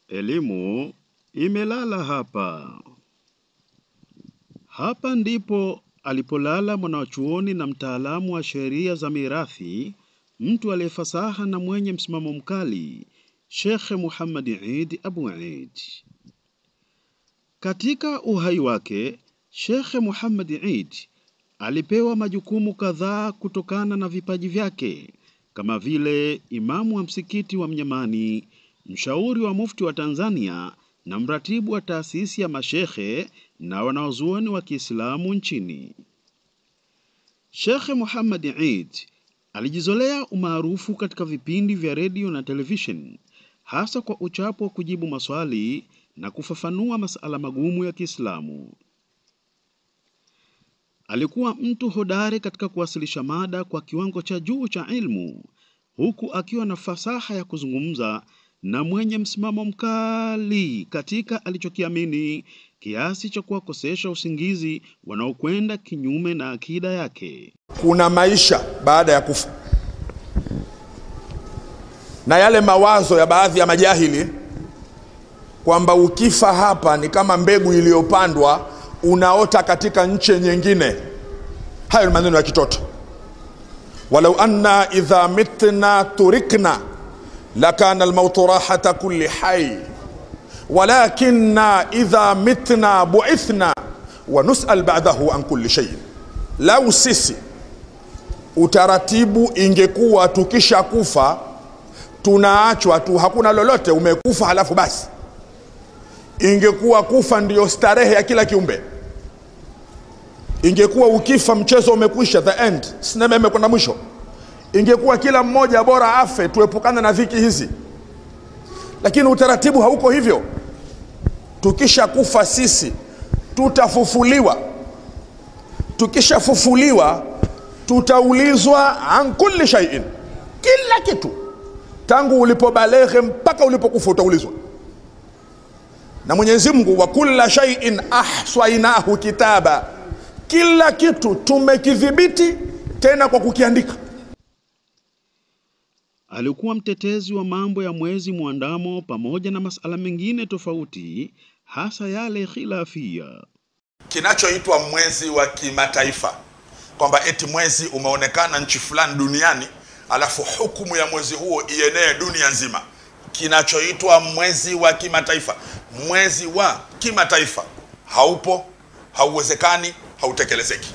Elimu imelala hapa. Hapa ndipo alipolala mwanachuoni na mtaalamu wa sheria za mirathi, mtu aliyefasaha na mwenye msimamo mkali, Sheikh Muhammad Eid Abu Eid. Katika uhai wake, Sheikh Muhammad Eid alipewa majukumu kadhaa kutokana na vipaji vyake, kama vile imamu wa msikiti wa Mnyamani, mshauri wa mufti wa Tanzania na mratibu wa taasisi ya mashekhe na wanazuoni wa Kiislamu nchini. Sheikh Muhammad Eid alijizolea umaarufu katika vipindi vya redio na television, hasa kwa uchapo wa kujibu maswali na kufafanua masuala magumu ya Kiislamu. Alikuwa mtu hodari katika kuwasilisha mada kwa kiwango cha juu cha ilmu, huku akiwa na fasaha ya kuzungumza na mwenye msimamo mkali katika alichokiamini, kiasi cha kuwakosesha usingizi wanaokwenda kinyume na akida yake. Kuna maisha baada ya kufa, na yale mawazo ya baadhi ya majahili kwamba ukifa hapa ni kama mbegu iliyopandwa unaota katika nchi nyingine, hayo ni maneno ya kitoto. Walau anna idha mitna turikna lakana almautu rahata kulli hayy walakinna idha mitna bu'ithna wa nus'al ba'dahu an kulli shay. Lau sisi utaratibu ingekuwa tukisha kufa tunaachwa tu, hakuna lolote, umekufa halafu basi, ingekuwa kufa ndiyo starehe ya kila kiumbe, ingekuwa ukifa mchezo umekwisha, the end, sinema imekwenda mwisho, ingekuwa kila mmoja bora afe tuepukane na dhiki hizi. Lakini utaratibu hauko hivyo. Tukisha kufa sisi tutafufuliwa, tukishafufuliwa tutaulizwa an kulli shay'in, kila kitu, tangu ulipobaleghe mpaka ulipokufa utaulizwa. Na Mwenyezi Mungu, wa kulla shay'in ahsaynahu kitaba, kila kitu tumekidhibiti tena kwa kukiandika. Alikuwa mtetezi wa mambo ya mwezi muandamo pamoja na masala mengine tofauti, hasa yale khilafia. Kinachoitwa mwezi wa kimataifa, kwamba eti mwezi umeonekana nchi fulani duniani alafu hukumu ya mwezi huo ienee dunia nzima, kinachoitwa mwezi wa kimataifa. Mwezi wa kimataifa haupo, hauwezekani, hautekelezeki.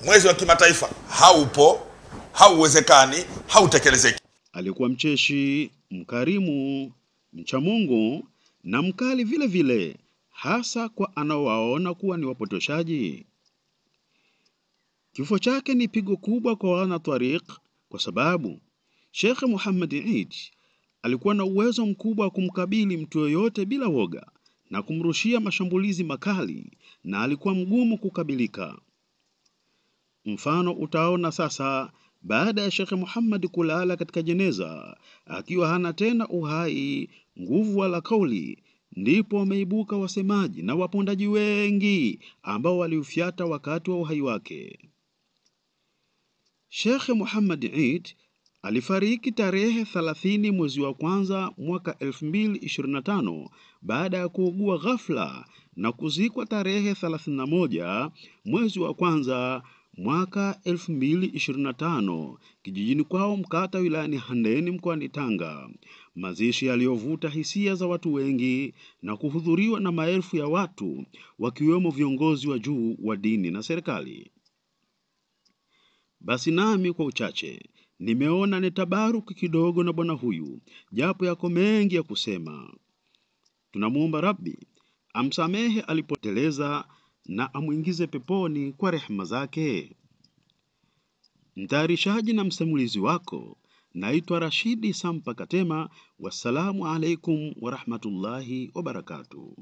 Mwezi wa kimataifa haupo, hauwezekani, hautekelezeki. Alikuwa mcheshi, mkarimu, mcha Mungu na mkali vile vile, hasa kwa anaowaona kuwa ni wapotoshaji. Kifo chake ni pigo kubwa kwa wana tariq, kwa sababu Sheikh Muhammad Eid alikuwa na uwezo mkubwa wa kumkabili mtu yoyote bila woga na kumrushia mashambulizi makali, na alikuwa mgumu kukabilika. Mfano utaona sasa, baada ya Sheikh Muhammad kulala katika jeneza akiwa hana tena uhai, nguvu wala kauli, ndipo wameibuka wasemaji na wapondaji wengi ambao waliufyata wakati wa uhai wake. Sheikh Muhammad Eid alifariki tarehe 30 mwezi wa kwanza mwaka 2025 baada ya kuugua ghafla, na kuzikwa tarehe 31 mwezi wa kwanza mwaka 2025 kijijini kwao Mkata, wilayani Handeni, mkoani Tanga. Mazishi yaliyovuta hisia za watu wengi na kuhudhuriwa na maelfu ya watu, wakiwemo viongozi wa juu wa dini na serikali. Basi nami kwa uchache nimeona nitabaruku kidogo na bwana huyu, japo yako mengi ya kusema. Tunamuomba Rabbi amsamehe alipoteleza na amuingize peponi kwa rehema zake. Mtayarishaji na msimulizi wako naitwa Rashidi Sampa Katema. Wassalamu alaikum wa rahmatullahi wa barakatuh.